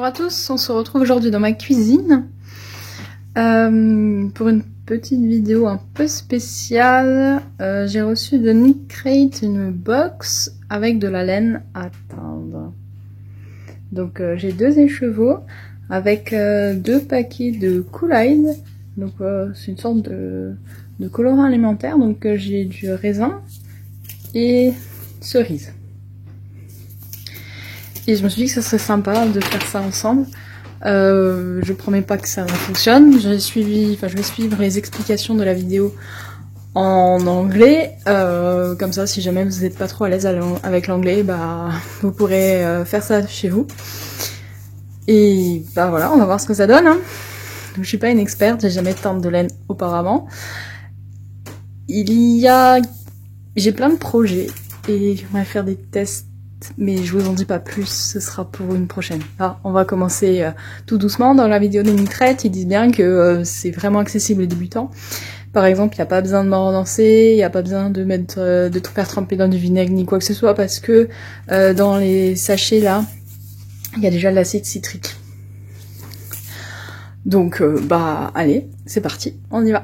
Bonjour à tous, on se retrouve aujourd'hui dans ma cuisine pour une petite vidéo un peu spéciale. J'ai reçu de Knitcrate une box avec de la laine à teindre. Donc j'ai deux écheveaux avec deux paquets de Kool-Aid. Donc c'est une sorte de colorant alimentaire. Donc j'ai du raisin et cerise. Et je me suis dit que ça serait sympa de faire ça ensemble. Je promets pas que ça fonctionne. Je vais suivre les explications de la vidéo en anglais. Comme ça, si jamais vous n'êtes pas trop à l'aise avec l'anglais, bah vous pourrez faire ça chez vous. Et bah voilà, on va voir ce que ça donne. Hein. Donc, je suis pas une experte, j'ai jamais teint de laine auparavant. J'ai plein de projets et j'aimerais faire des tests. Mais je vous en dis pas plus, ce sera pour une prochaine. Là, on va commencer tout doucement. Dans la vidéo des Knitcrate, ils disent bien que c'est vraiment accessible aux débutants. Par exemple, il n'y a pas besoin de m'ordonner, il n'y a pas besoin de de tout faire tremper dans du vinaigre ni quoi que ce soit, parce que dans les sachets là, il y a déjà de l'acide citrique. Donc, bah allez, c'est parti, on y va.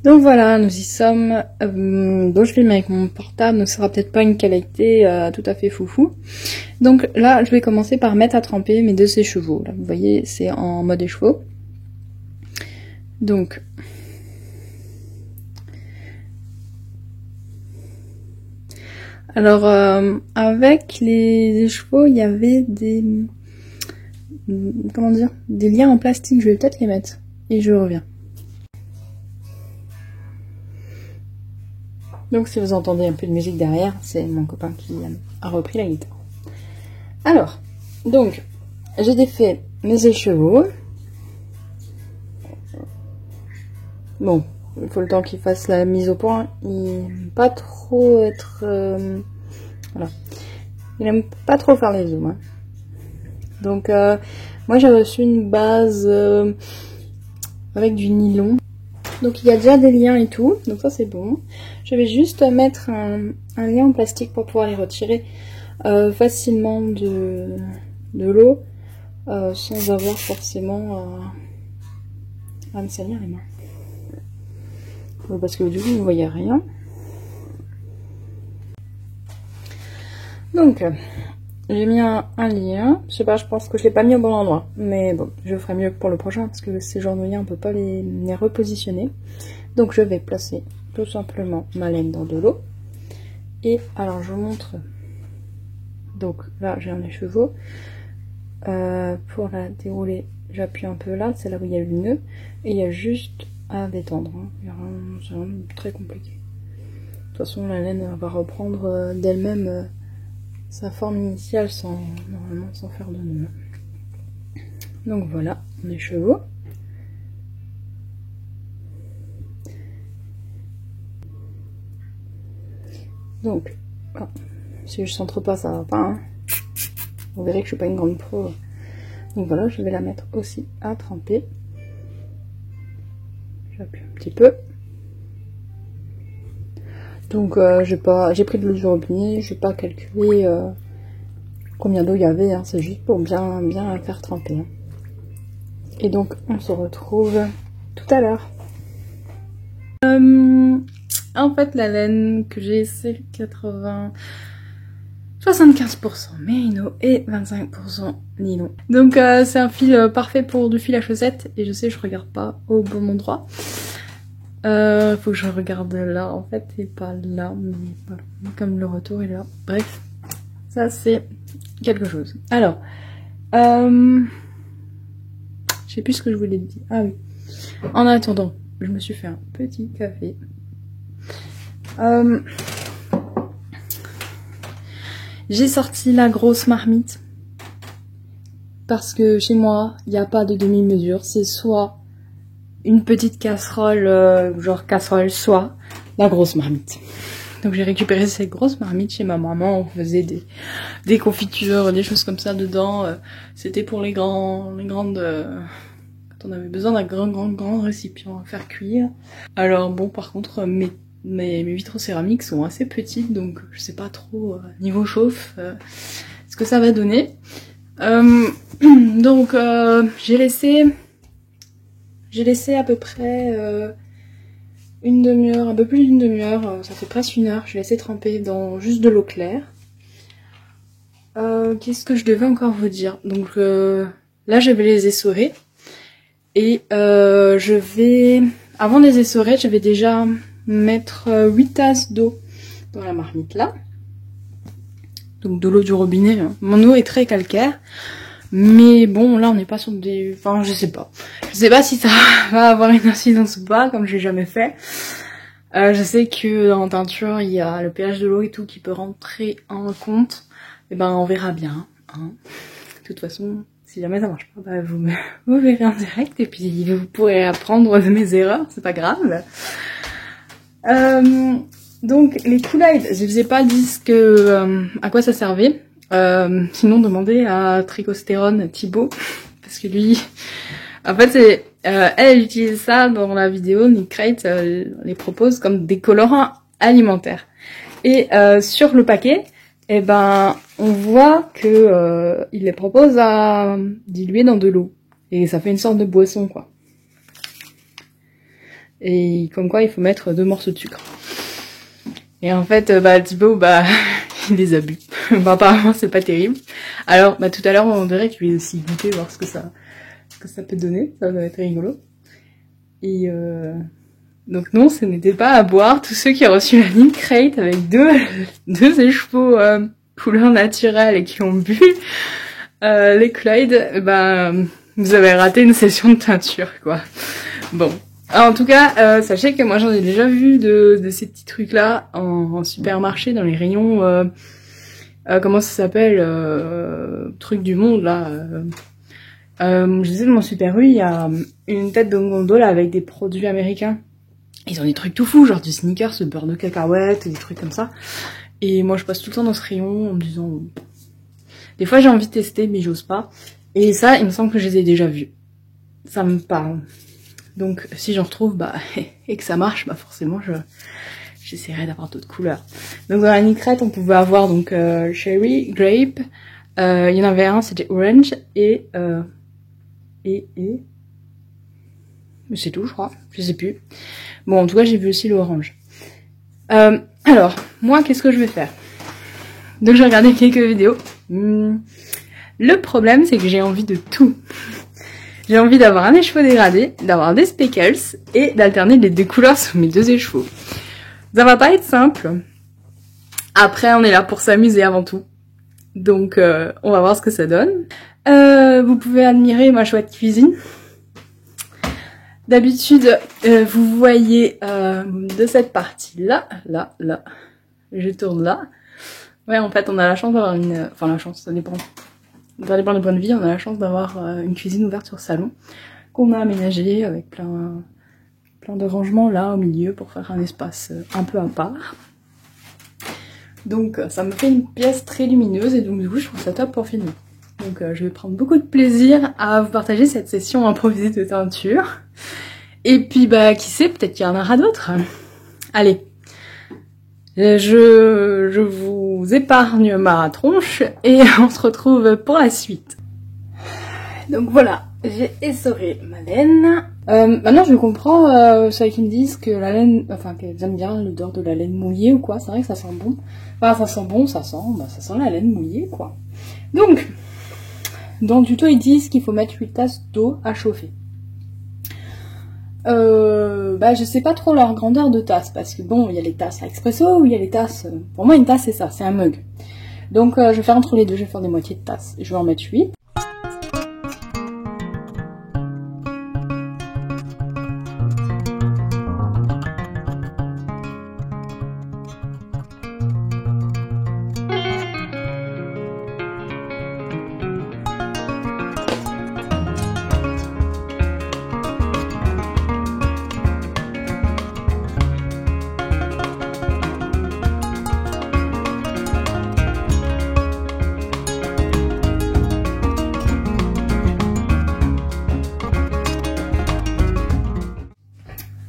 Donc voilà, nous y sommes. Donc je filme avec mon portable, donc ça sera peut-être pas une qualité tout à fait foufou. Donc là, je vais commencer par mettre à tremper mes deux écheveaux. Là, vous voyez, c'est en mode écheveau. Donc alors avec les écheveaux, il y avait des des liens en plastique. Je vais peut-être les mettre et je reviens. Donc si vous entendez un peu de musique derrière, c'est mon copain qui a repris la guitare. Alors, donc, j'ai défait mes écheveaux. Bon, il faut le temps qu'il fasse la mise au point. Il n'aime pas trop être... voilà. Il n'aime pas trop faire les zooms. Hein. Donc, moi j'ai reçu une base avec du nylon. Donc il y a déjà des liens et tout, donc ça c'est bon. Je vais juste mettre un lien en plastique pour pouvoir les retirer facilement de l'eau sans avoir forcément à me salir les mains. Parce que du coup vous ne voyez rien. Donc j'ai mis un lien, je sais pas, je pense que je l'ai pas mis au bon endroit, mais bon, je ferai mieux pour le prochain parce que ces genres de liens on peut pas les repositionner. Donc je vais placer tout simplement ma laine dans de l'eau. Et alors je vous montre. Donc là j'ai un écheveau. Pour la dérouler, j'appuie un peu là, c'est là où il y a le nœud. Et il y a juste à détendre. Hein. C'est rien de très compliqué. De toute façon la laine va reprendre d'elle-même sa forme initiale normalement sans faire de nœud. Donc voilà, mon écheveau. Donc, si je centre pas, ça va pas. Hein. Vous verrez que je suis pas une grande pro. Donc voilà, je vais la mettre aussi à tremper. J'appuie un petit peu. Donc j'ai pris de l'eau du robinet, j'ai pas calculé combien d'eau il y avait. Hein. C'est juste pour bien la faire tremper. Hein. Et donc on se retrouve tout à l'heure. En fait, la laine que j'ai, c'est 75% mérino et 25% nylon. Donc c'est un fil parfait pour du fil à chaussettes. Et je sais, je regarde pas au bon endroit. Faut que je regarde là, en fait, et pas là. Mais voilà, comme le retour est là. Bref, ça c'est quelque chose. Alors, je sais plus ce que je voulais dire. Ah oui. En attendant, je me suis fait un petit café. J'ai sorti la grosse marmite parce que chez moi il n'y a pas de demi-mesure, c'est soit une petite casserole, genre casserole, soit la grosse marmite. Donc j'ai récupéré cette grosse marmite chez ma maman, on faisait des confitures, des choses comme ça dedans. C'était pour les grandes, quand on avait besoin d'un grand récipient à faire cuire. Alors bon, par contre mes vitraux céramiques sont assez petites, donc je sais pas trop niveau chauffe ce que ça va donner. Donc j'ai laissé à peu près une demi-heure, un peu plus d'une demi-heure, ça fait presque une heure, je l'ai laissé tremper dans juste de l'eau claire. Qu'est-ce que je devais encore vous dire? Donc là je vais les essorer et je vais, avant de les essorer, je vais déjà mettre 8 tasses d'eau dans la marmite là. Donc de l'eau du robinet, hein. Mon eau est très calcaire, mais bon là on n'est pas sur des... Enfin je sais pas si ça va avoir une incidence ou pas, comme j'ai jamais fait. Je sais que en teinture il y a le pH de l'eau et tout qui peut rentrer en compte. Et ben on verra bien, hein. De toute façon, si jamais ça marche pas, bah, vous verrez en direct et puis vous pourrez apprendre de mes erreurs, c'est pas grave. Donc les Kool-Aid, je vous ai pas dit à quoi ça servait. Sinon demandez à Tricostérone Thibaut, parce que lui, en fait c'est, elle utilise ça dans la vidéo. Nick Crate les propose comme des colorants alimentaires. Et sur le paquet, eh ben, on voit que il les propose à diluer dans de l'eau. Et ça fait une sorte de boisson, quoi. Et comme quoi, il faut mettre 2 morceaux de sucre. Et en fait, Thibaut, il les a bu. Apparemment, c'est pas terrible. Alors, tout à l'heure, on dirait que je vais aussi goûter, voir ce que ça peut donner. Ça va être rigolo. Et donc non, ce n'était pas à boire. Tous ceux qui ont reçu la Nick Crate avec deux écheveaux couleur naturelle et qui ont bu les Kool-Aid, vous avez raté une session de teinture, quoi. Bon. Alors, en tout cas, sachez que moi j'en ai déjà vu de ces petits trucs-là en supermarché, dans les rayons, comment ça s'appelle, truc du monde, là. Je sais, dans mon Super U, il y a une tête de gondole avec des produits américains. Ils ont des trucs tout fous, genre du Snickers, le beurre de cacahuète, des trucs comme ça. Et moi, je passe tout le temps dans ce rayon en me disant... Des fois, j'ai envie de tester, mais j'ose pas. Et ça, il me semble que je les ai déjà vus. Ça me parle. Donc, si j'en retrouve, et que ça marche, forcément, j'essaierai d'avoir d'autres couleurs. Donc, dans la Nick Crate, on pouvait avoir donc cherry, grape. Il y en avait un, c'était orange, et c'est tout, je crois. Je sais plus. Bon, en tout cas, j'ai vu aussi l'orange. Alors, moi, qu'est-ce que je vais faire? Donc, j'ai regardé quelques vidéos. Le problème, c'est que j'ai envie de tout. J'ai envie d'avoir un écheveau dégradé, d'avoir des speckles et d'alterner les 2 couleurs sur mes 2 écheveaux. Ça va pas être simple. Après, on est là pour s'amuser avant tout. Donc, on va voir ce que ça donne. Vous pouvez admirer ma chouette cuisine. D'habitude, vous voyez de cette partie-là, là, je tourne là. Ouais, en fait, on a la chance d'avoir une... Enfin, la chance, ça dépend. Ça dépend du point de vue, on a la chance d'avoir une cuisine ouverte sur salon, qu'on a aménagée avec plein de rangements là au milieu pour faire un espace un peu à part. Donc, ça me fait une pièce très lumineuse et donc du coup, je trouve ça top pour filmer. Donc je vais prendre beaucoup de plaisir à vous partager cette session improvisée de teinture. Et puis qui sait, peut-être qu'il y en aura d'autres. Allez, je vous épargne ma tronche et on se retrouve pour la suite. Donc voilà, j'ai essoré ma laine. Maintenant je comprends ceux qui me disent que la laine, enfin qu'elles aiment bien l'odeur de la laine mouillée ou quoi. C'est vrai que ça sent bon. Enfin ça sent bon, ça sent la laine mouillée quoi. Donc dans le tuto, ils disent qu'il faut mettre 8 tasses d'eau à chauffer. Je sais pas trop leur grandeur de tasse, parce que bon, il y a les tasses à expresso, ou il y a les tasses... Pour moi, une tasse, c'est ça, c'est un mug. Donc, je vais faire entre les deux, je vais faire des moitiés de tasse. Je vais en mettre 8.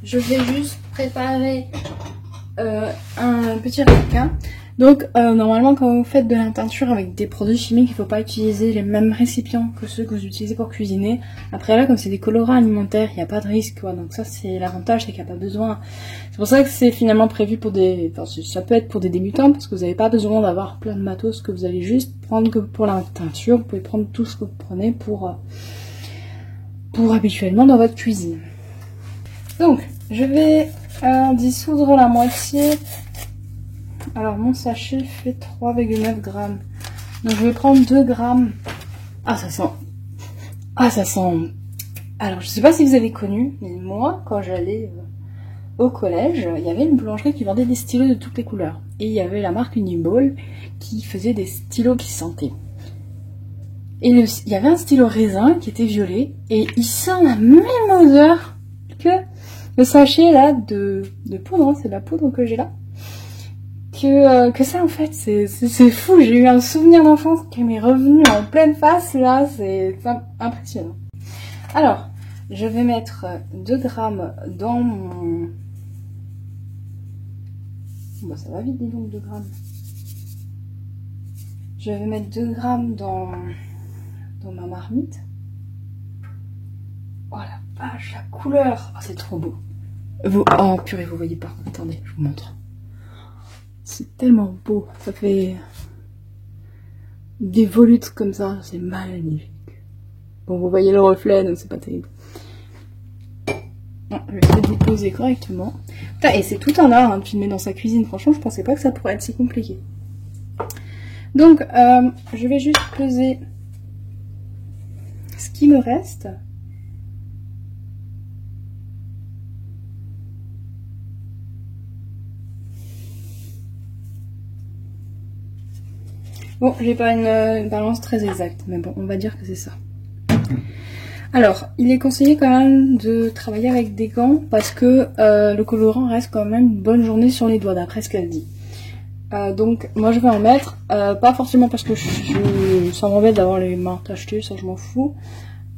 Je vais juste préparer un petit ramequin. Donc normalement quand vous faites de la teinture avec des produits chimiques, il ne faut pas utiliser les mêmes récipients que ceux que vous utilisez pour cuisiner. Après là, comme c'est des colorants alimentaires, il n'y a pas de risque, quoi. Donc ça c'est l'avantage, c'est qu'il n'y a pas besoin. C'est pour ça que c'est finalement prévu pour des... Enfin, ça peut être pour des débutants, parce que vous n'avez pas besoin d'avoir plein de matos, que vous allez juste prendre que pour la teinture. Vous pouvez prendre tout ce que vous prenez pour habituellement dans votre cuisine. Donc je vais dissoudre la moitié. Alors mon sachet fait 3,9 grammes. Donc je vais prendre 2 grammes. Ah ça sent... Ah ça sent... Alors je sais pas si vous avez connu, mais moi quand j'allais au collège, il y avait une boulangerie qui vendait des stylos de toutes les couleurs. Et il y avait la marque Uniball qui faisait des stylos qui sentaient. Et il y avait un stylo raisin qui était violet. Et il sent la même odeur que le sachet là de poudre. Hein, c'est de la poudre que j'ai là. Que ça en fait, c'est fou, j'ai eu un souvenir d'enfance qui m'est revenu en pleine face là, c'est impressionnant. Alors, je vais mettre 2 grammes dans mon... Bon, ça va vite, dis donc, 2 grammes. Je vais mettre 2 grammes dans ma marmite. Oh la vache, la couleur, oh, c'est trop beau. Oh purée, vous voyez pas, attendez, je vous montre. C'est tellement beau, ça fait des volutes comme ça, c'est magnifique. Bon, vous voyez le reflet, donc c'est pas terrible. Non, je vais essayer de déposer correctement. Putain, et c'est tout un art hein, de filmer dans sa cuisine, franchement, je pensais pas que ça pourrait être si compliqué. Donc, je vais juste peser ce qui me reste. Bon, j'ai pas une balance très exacte, mais bon, on va dire que c'est ça. Alors, il est conseillé quand même de travailler avec des gants parce que le colorant reste quand même une bonne journée sur les doigts, d'après ce qu'elle dit. Donc, moi je vais en mettre, pas forcément parce que ça m'embête d'avoir les mains tachetées, ça je m'en fous.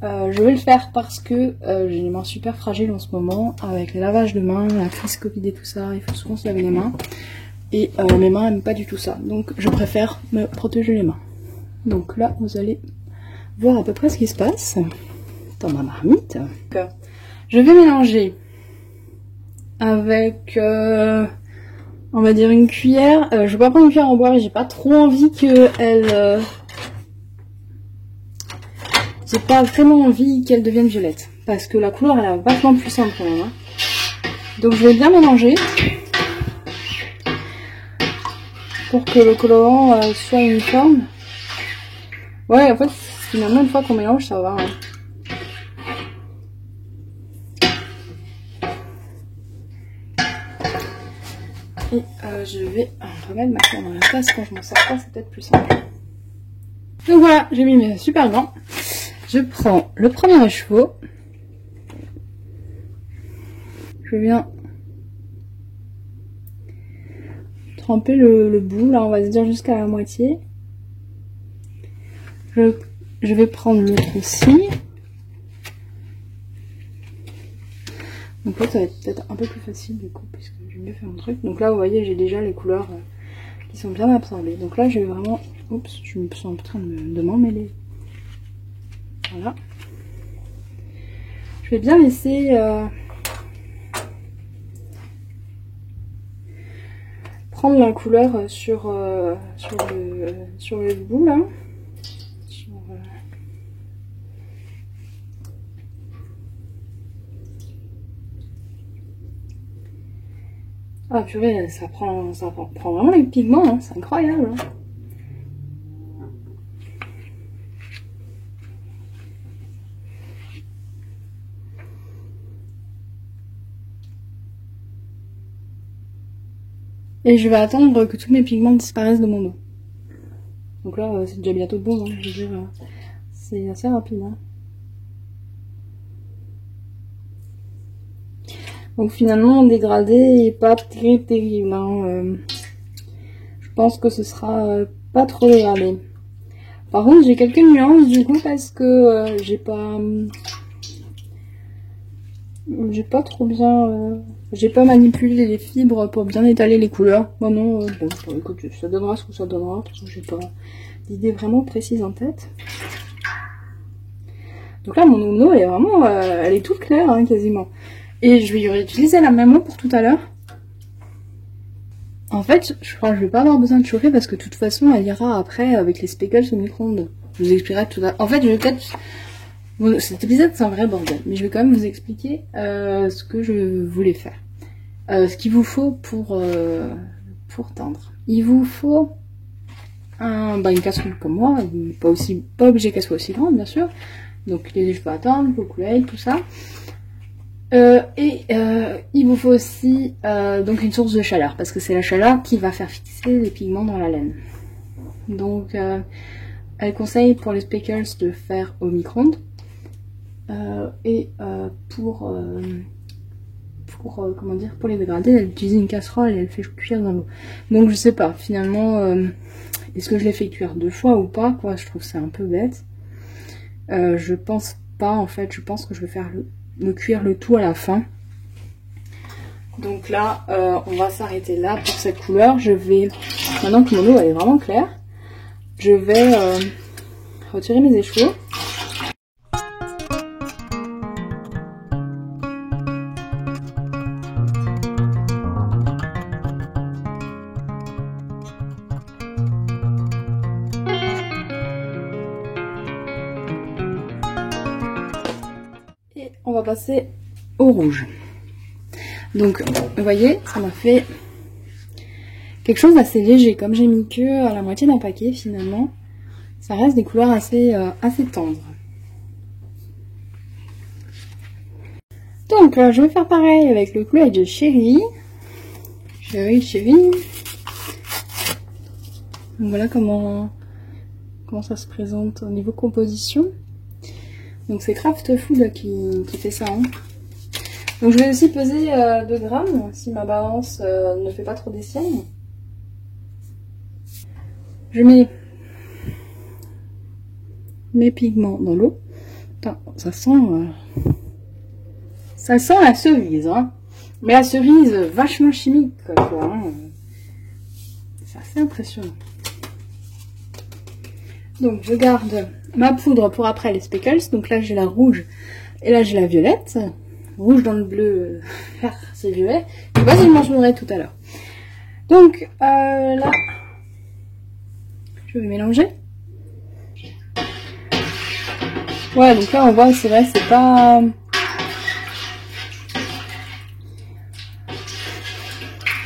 Je vais le faire parce que j'ai les mains super fragiles en ce moment, avec les lavages de mains, la crise Covid et tout ça, il faut souvent se laver les mains. Et mes mains n'aiment pas du tout ça, donc je préfère me protéger les mains. Donc là, vous allez voir à peu près ce qui se passe dans ma marmite. Donc, je vais mélanger avec, on va dire une cuillère. Je vais pas prendre une cuillère en bois, et j'ai pas trop envie qu'elle... j'ai pas vraiment envie qu'elle devienne violette, parce que la couleur elle est vachement puissante quand même. Hein. Donc je vais bien mélanger. Pour que le colorant soit uniforme. Ouais, en fait, finalement, une fois qu'on mélange, ça va. Hein. Et je vais remettre ma cuillère dans la tasse quand je m'en sers pas, c'est peut-être plus simple. Donc voilà, j'ai mis mes super gants. Je prends le premier écheveau. Je viens tremper le bout, là on va se dire jusqu'à la moitié. Je vais prendre l'autre aussi. Donc là ça va être peut-être un peu plus facile du coup, puisque j'ai mieux fait mon truc. Donc là vous voyez j'ai déjà les couleurs qui sont bien absorbées. Donc là je vais vraiment... Oups, je me suis en train de m'emmêler. Voilà. Je vais bien laisser... prendre la couleur sur le bout là. Ah purée, ça prend vraiment les pigments, hein, c'est incroyable. Hein. Et je vais attendre que tous mes pigments disparaissent de mon dos. Donc là, c'est déjà bientôt bon, hein, je veux dire, c'est assez rapide. Hein. Donc finalement, mon dégradé est pas terrible. Hein. Je pense que ce sera pas trop dégradé. Par contre, j'ai quelques nuances du coup parce que j'ai pas... J'ai pas trop bien... j'ai pas manipulé les fibres pour bien étaler les couleurs. Bon non, bon, écoute, ça donnera ce que ça donnera, parce que j'ai pas d'idée vraiment précise en tête. Donc là, mon nounou, elle est vraiment... elle est toute claire, hein, quasiment. Et je vais réutiliser la même eau pour tout à l'heure. En fait, je crois que je vais pas avoir besoin de chauffer parce que de toute façon, elle ira après avec les speckles au micro-ondes. Je vous expliquerai tout à l'heure. En fait, je vais peut-être... Bon, cet épisode, c'est un vrai bordel, mais je vais quand même vous expliquer ce que je voulais faire. Ce qu'il vous faut pour teindre. Il vous faut une casserole comme moi, pas obligé qu'elle soit aussi grande, bien sûr. Donc les cheveux à teindre, vos couleurs, tout ça. Il vous faut aussi donc une source de chaleur, parce que c'est la chaleur qui va faire fixer les pigments dans la laine. Donc elle conseille pour les speckles de faire au micro-ondes. Comment dire, pour les dégradés, elle utilise une casserole et elle fait cuire dans l'eau. Donc je sais pas, finalement, est-ce que je l'ai fait cuire 2 fois ou pas, quoi, je trouve que c'est un peu bête. Je pense pas, en fait, je pense que je vais faire me cuire le tout à la fin. Donc là, on va s'arrêter là pour cette couleur. Je vais, maintenant que mon eau elle est vraiment claire, je vais retirer mes échevaux. On va passer au rouge. Donc, vous voyez, ça m'a fait quelque chose d'assez léger. Comme j'ai mis que à la moitié d'un paquet, finalement, ça reste des couleurs assez tendres. Donc, je vais faire pareil avec le couleur de Chérie. Chérie. Donc, voilà comment ça se présente au niveau composition. Donc c'est Craft Food qui fait ça. Hein. Donc je vais aussi peser 2 grammes si ma balance ne fait pas trop des siennes. Je mets mes pigments dans l'eau. Ça sent la cerise. Hein. Mais la cerise vachement chimique. Quoi, hein. C'est assez impressionnant. Donc je garde ma poudre pour après les speckles. Donc là j'ai la rouge et là j'ai la violette. Rouge dans le bleu, vert c'est violet. Je sais pas si je m'en souviendrai tout à l'heure. Donc là je vais mélanger. Ouais, donc là on voit, c'est vrai, c'est pas...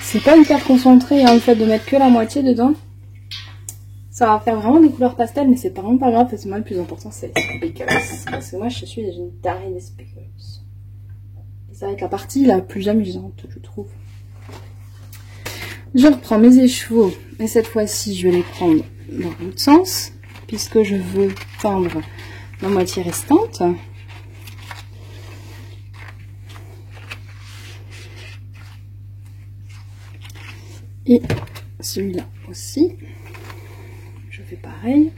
C'est pas hyper concentré, hein, le fait de mettre que la moitié dedans. Ça va faire vraiment des couleurs pastel, mais c'est vraiment pas grave, parce que moi le plus important c'est les speckles. Parce que moi je suis une tarée des speckles. Et ça va être la partie la plus amusante, je trouve. Je reprends mes écheveaux, et cette fois-ci je vais les prendre dans l'autre sens, puisque je veux teindre la moitié restante. Et celui-là aussi. Je fais pareil.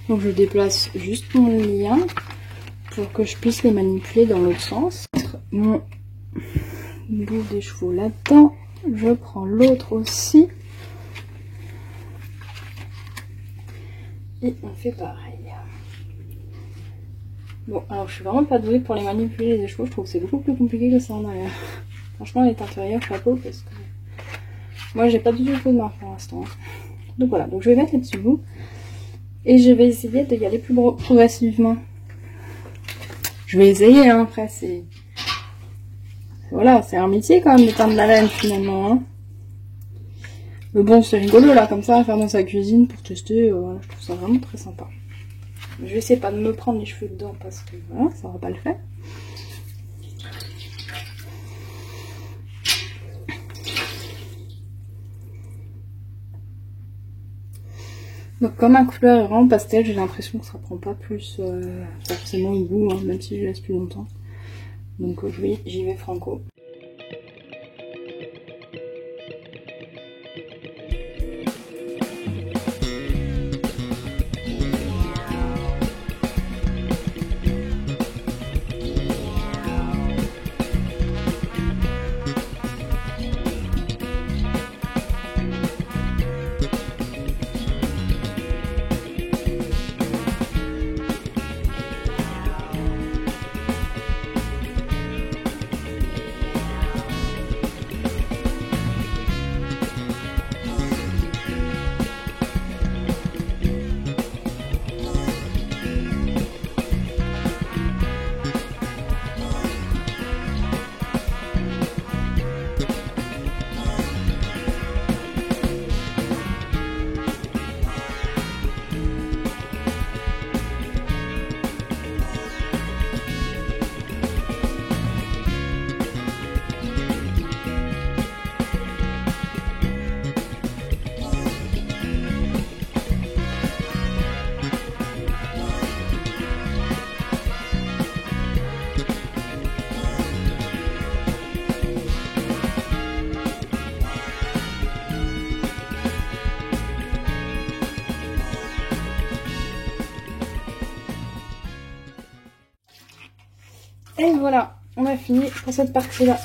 Donc je déplace juste mon lien pour que je puisse les manipuler dans l'autre sens. Mon bout des chevaux là-dedans. Je prends l'autre aussi. Et on fait pareil. Bon, alors je suis vraiment pas douée pour les manipuler les chevaux. Je trouve que c'est beaucoup plus compliqué que ça en arrière. Franchement, les teinturières, chapeau, parce que moi j'ai pas du tout de marque pour l'instant. Donc voilà, donc je vais mettre les petits bouts. Et je vais essayer de y aller plus progressivement. Je vais essayer, hein, après c'est... Voilà, c'est un métier quand même de teindre la laine finalement. Hein. Mais bon, c'est rigolo là, comme ça, à faire dans sa cuisine pour tester. Voilà, je trouve ça vraiment très sympa. Je vais essayer pas de me prendre les cheveux dedans parce que voilà, ça va pas le faire. Donc comme ma couleur est vraiment pastel, j'ai l'impression que ça prend pas plus forcément le goût, hein, même si je laisse plus longtemps. Donc oui, j'y vais franco. Et voilà, on a fini pour cette partie-là.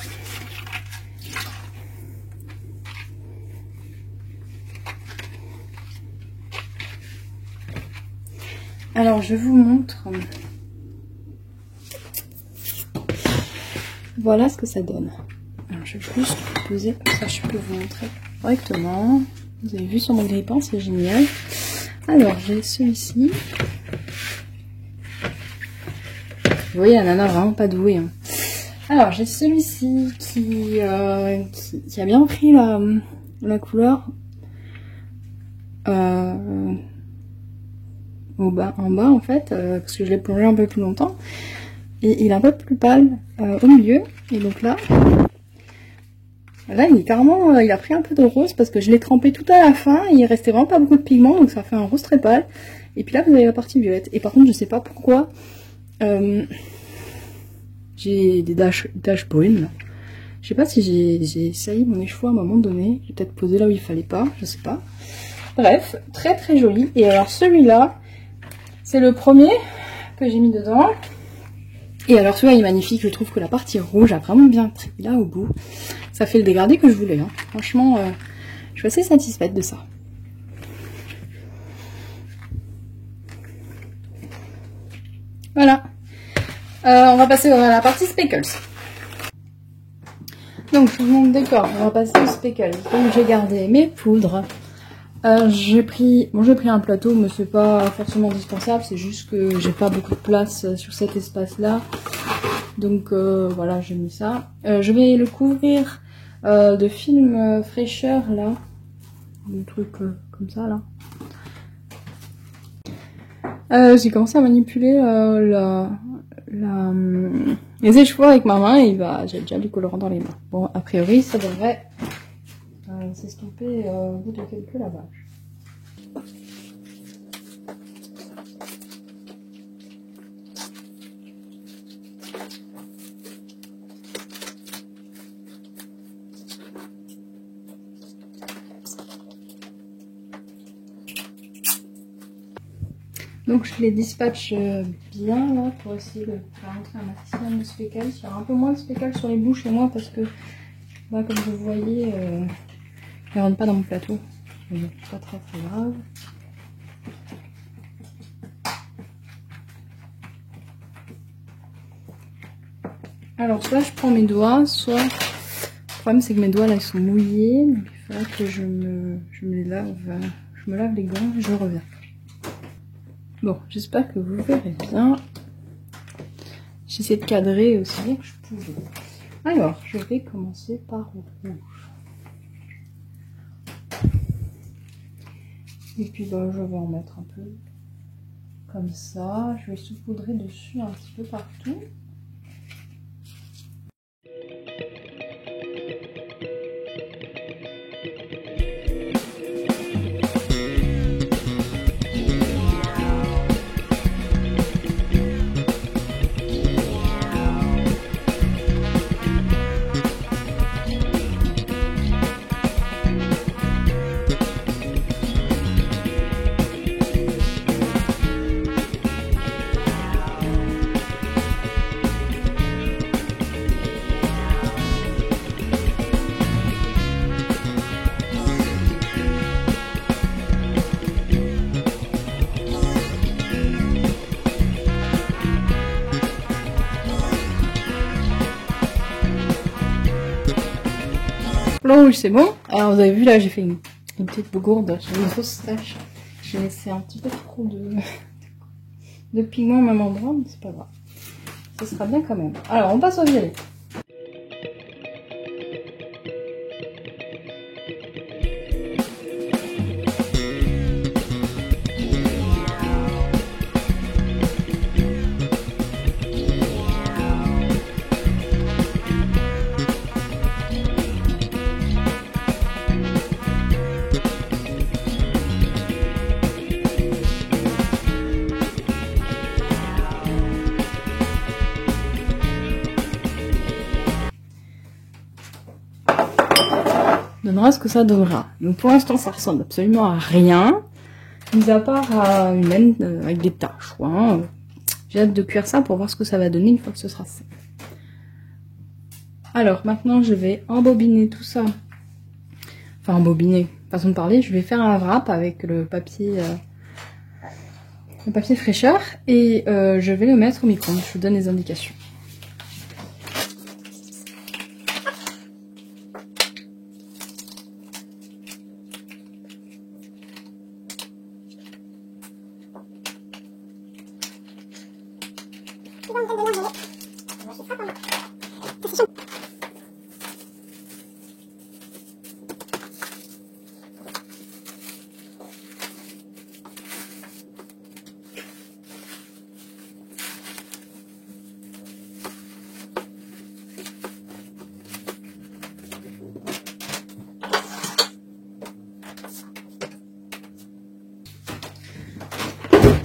Alors, je vous montre. Voilà ce que ça donne. Alors, je vais plus poser, comme ça je peux vous montrer correctement. Vous avez vu sur mon grille-pain, c'est génial. Alors, j'ai celui-ci. Vous voyez, la nana vraiment pas douée. Hein. Alors, j'ai celui-ci qui a bien pris la couleur en bas en fait, parce que je l'ai plongé un peu plus longtemps. Et il est un peu plus pâle au milieu. Et donc là, il est carrément, il a pris un peu de rose parce que je l'ai trempé tout à la fin. Et il restait vraiment pas beaucoup de pigments, donc ça fait un rose très pâle. Et puis là, vous avez la partie violette. Et par contre, je sais pas pourquoi. J'ai des taches brunes. Je sais pas si j'ai sailli mon écheveau à un moment donné. J'ai peut-être posé là où il fallait pas, je sais pas. Bref, très très joli. Et alors celui-là, c'est le premier que j'ai mis dedans. Et alors celui-là il est magnifique. Je trouve que la partie rouge a vraiment bien pris là au bout. Ça fait le dégradé que je voulais. Hein. Franchement, je suis assez satisfaite de ça. Voilà. On va passer à la partie speckles. Donc, je vous montre d'accord, on va passer aux speckles. Donc, j'ai gardé mes poudres. J'ai pris un plateau, mais c'est pas forcément indispensable. C'est juste que j'ai pas beaucoup de place sur cet espace-là. Donc, voilà, j'ai mis ça. Je vais le couvrir de film fraîcheur, là. Des trucs comme ça, là. J'ai commencé à manipuler les écheveaux avec ma main et j'ai déjà du colorant dans les mains. Bon, a priori, ça devrait s'estomper au bout de quelques lavages. Donc je les dispatche bien là pour essayer de faire entrer un maximum de speckles. Il y aura un peu moins de speckles sur les bouts chez moi parce que là, comme vous voyez, ils ne rentrent pas dans mon plateau. Mais bon, pas très grave. Alors soit je prends mes doigts, soit le problème c'est que mes doigts là ils sont mouillés. Donc il faudra que je me les lave. Je me lave les gants et je reviens. Bon, j'espère que vous verrez bien. J'essaie de cadrer aussi bien que je pouvais. Alors, je vais commencer par le rouge. Et puis, bah, je vais en mettre un peu comme ça. Je vais saupoudrer dessus un petit peu partout. Le rouge c'est bon. Alors vous avez vu là j'ai fait une petite bourgourde, j'ai une grosse tache. J'ai laissé un petit peu trop de pigment au même endroit, mais c'est pas grave. Ce sera bien quand même. Alors on passe au violet. Donnera ce que ça donnera. Donc pour l'instant ça ressemble absolument à rien, mis à part à une laine avec des taches. Hein. J'ai hâte de cuire ça pour voir ce que ça va donner une fois que ce sera fait. Alors maintenant je vais embobiner tout ça. Enfin embobiner, façon de parler. Je vais faire un wrap avec le papier fraîcheur et je vais le mettre au micro-ondes. Je vous donne les indications.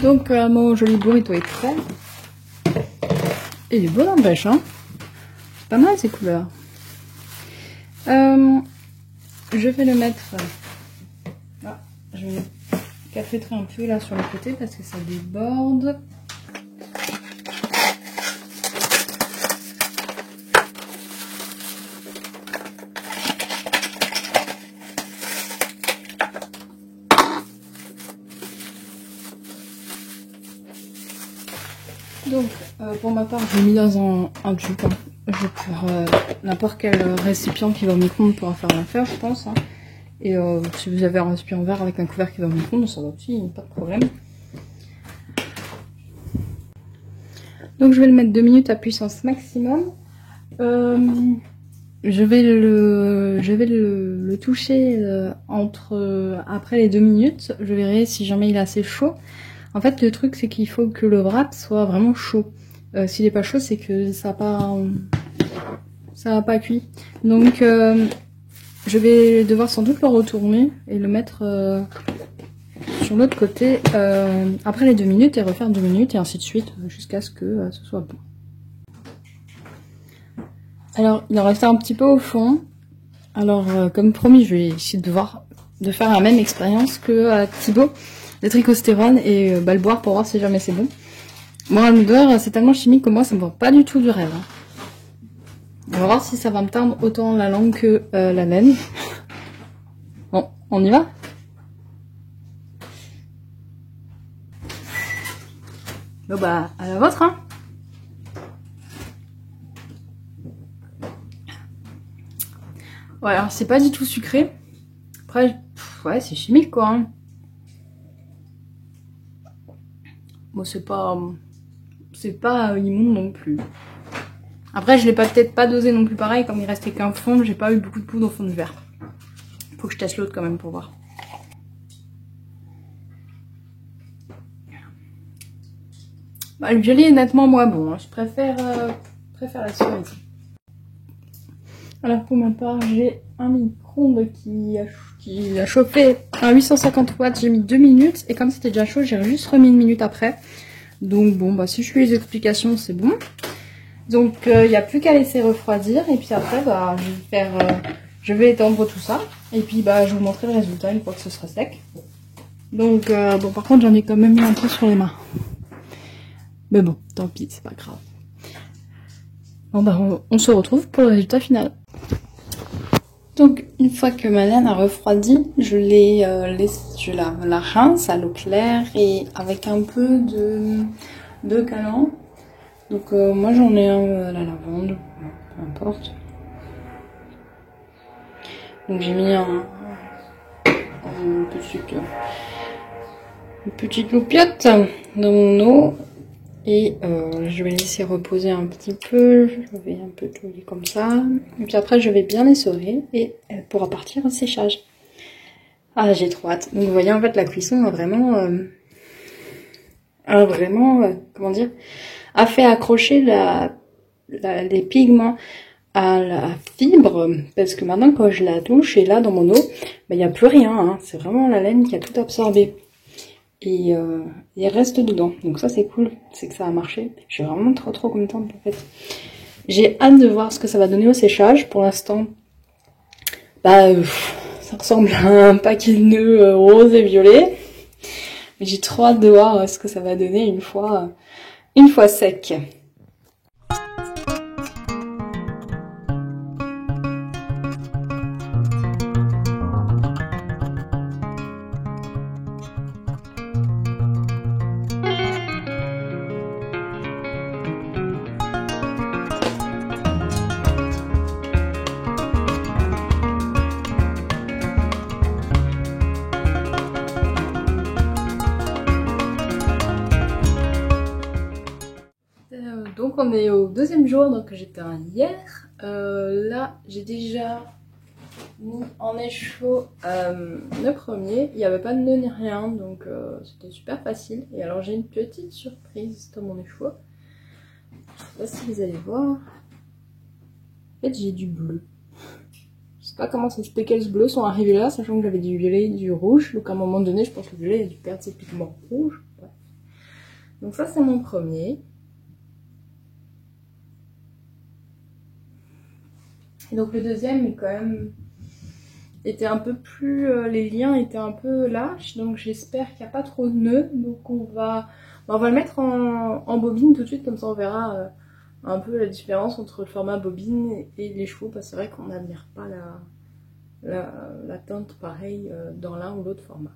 Donc mon joli burrito est prêt. Et il est beau n'empêche, hein. C'est pas mal ces couleurs. Je vais le mettre... je vais le cafétrer un peu là sur le côté parce que ça déborde. Donc, pour ma part, je l'ai mis dans un tube. Hein. Pour n'importe quel récipient qui va au micro-ondes pourra faire l'affaire, je pense. Hein. Et si vous avez un récipient vert avec un couvercle qui va au micro-ondes, ça va aussi, pas de problème. Donc, je vais le mettre 2 minutes à puissance maximum. Je vais le toucher après les 2 minutes. Je verrai si jamais il est assez chaud. En fait, le truc, c'est qu'il faut que le wrap soit vraiment chaud. S'il n'est pas chaud, c'est que ça n'a pas cuit. Donc, je vais devoir sans doute le retourner et le mettre sur l'autre côté après les 2 minutes et refaire 2 minutes et ainsi de suite jusqu'à ce que ce soit bon. Alors, il en reste un petit peu au fond. Alors, comme promis, je vais essayer de faire la même expérience que Thibaut. Le tricostérone et le boire pour voir si jamais c'est bon. Moi, l'odeur, c'est tellement chimique que moi, ça me vend pas du tout du rêve. Hein. On va voir si ça va me teindre autant la langue que la laine. Bon, on y va? Bon bah, à la vôtre, hein. Ouais, alors c'est pas du tout sucré. Après, ouais, c'est chimique, quoi. Hein. Bon, c'est pas immonde non plus. Après, je l'ai peut-être pas dosé non plus pareil, comme il restait qu'un fond, j'ai pas eu beaucoup de poudre au fond du verre. Faut que je teste l'autre quand même pour voir. Bah, le violet est nettement moins bon, hein. Je préfère la cerise. Alors pour ma part, j'ai un micro-ondes qui a chauffé à 850 watts, j'ai mis 2 minutes, et comme c'était déjà chaud, j'ai juste remis 1 minute après. Donc bon, bah si je suis les explications, c'est bon. Donc il n'y a plus qu'à laisser refroidir, et puis après, bah je vais étendre tout ça, et puis bah je vous montrerai le résultat une fois que ce sera sec. Donc bon, par contre, j'en ai quand même mis un peu sur les mains. Mais bon, tant pis, c'est pas grave. Bon bah on se retrouve pour le résultat final. Donc une fois que ma laine a refroidi, je la rince à l'eau claire et avec un peu de calan. Donc moi j'en ai un à la lavande, peu importe. Donc j'ai mis une petite loupiote dans mon eau. Et je vais laisser reposer un petit peu, je vais un peu touiller comme ça. Et puis après je vais bien essorer et elle pourra partir au séchage. Ah, j'ai trop hâte. Donc vous voyez, en fait la cuisson a vraiment, comment dire, a fait accrocher les pigments à la fibre. Parce que maintenant quand je la touche et là dans mon eau, il n'y a plus rien. Hein. C'est vraiment la laine qui a tout absorbé. Et il reste dedans, donc ça c'est cool, c'est que ça a marché. Je suis vraiment trop contente en fait. J'ai hâte de voir ce que ça va donner au séchage. Pour l'instant, bah ça ressemble à un paquet de nœuds rose et violet. Mais j'ai trop hâte de voir ce que ça va donner une fois sec. Donc on est au deuxième jour, donc j'ai teint hier. Là j'ai déjà mis en échaud le premier. Il n'y avait pas de nœud ni rien, donc c'était super facile. Et alors j'ai une petite surprise dans mon échaud. Je sais pas si vous allez voir. En fait j'ai du bleu. Je sais pas comment ces speckles bleus sont arrivés là, sachant que j'avais du violet et du rouge. Donc à un moment donné je pense que le violet a dû perdre ses pigments rouges. Ouais. Donc ça c'est mon premier. Et donc le deuxième est quand même était un peu plus, les liens étaient un peu lâches, donc j'espère qu'il n'y a pas trop de nœuds. Donc on va le mettre en bobine tout de suite, comme ça on verra un peu la différence entre le format bobine et les chevaux, parce que c'est vrai qu'on n'admire pas la teinte pareille dans l'un ou l'autre format.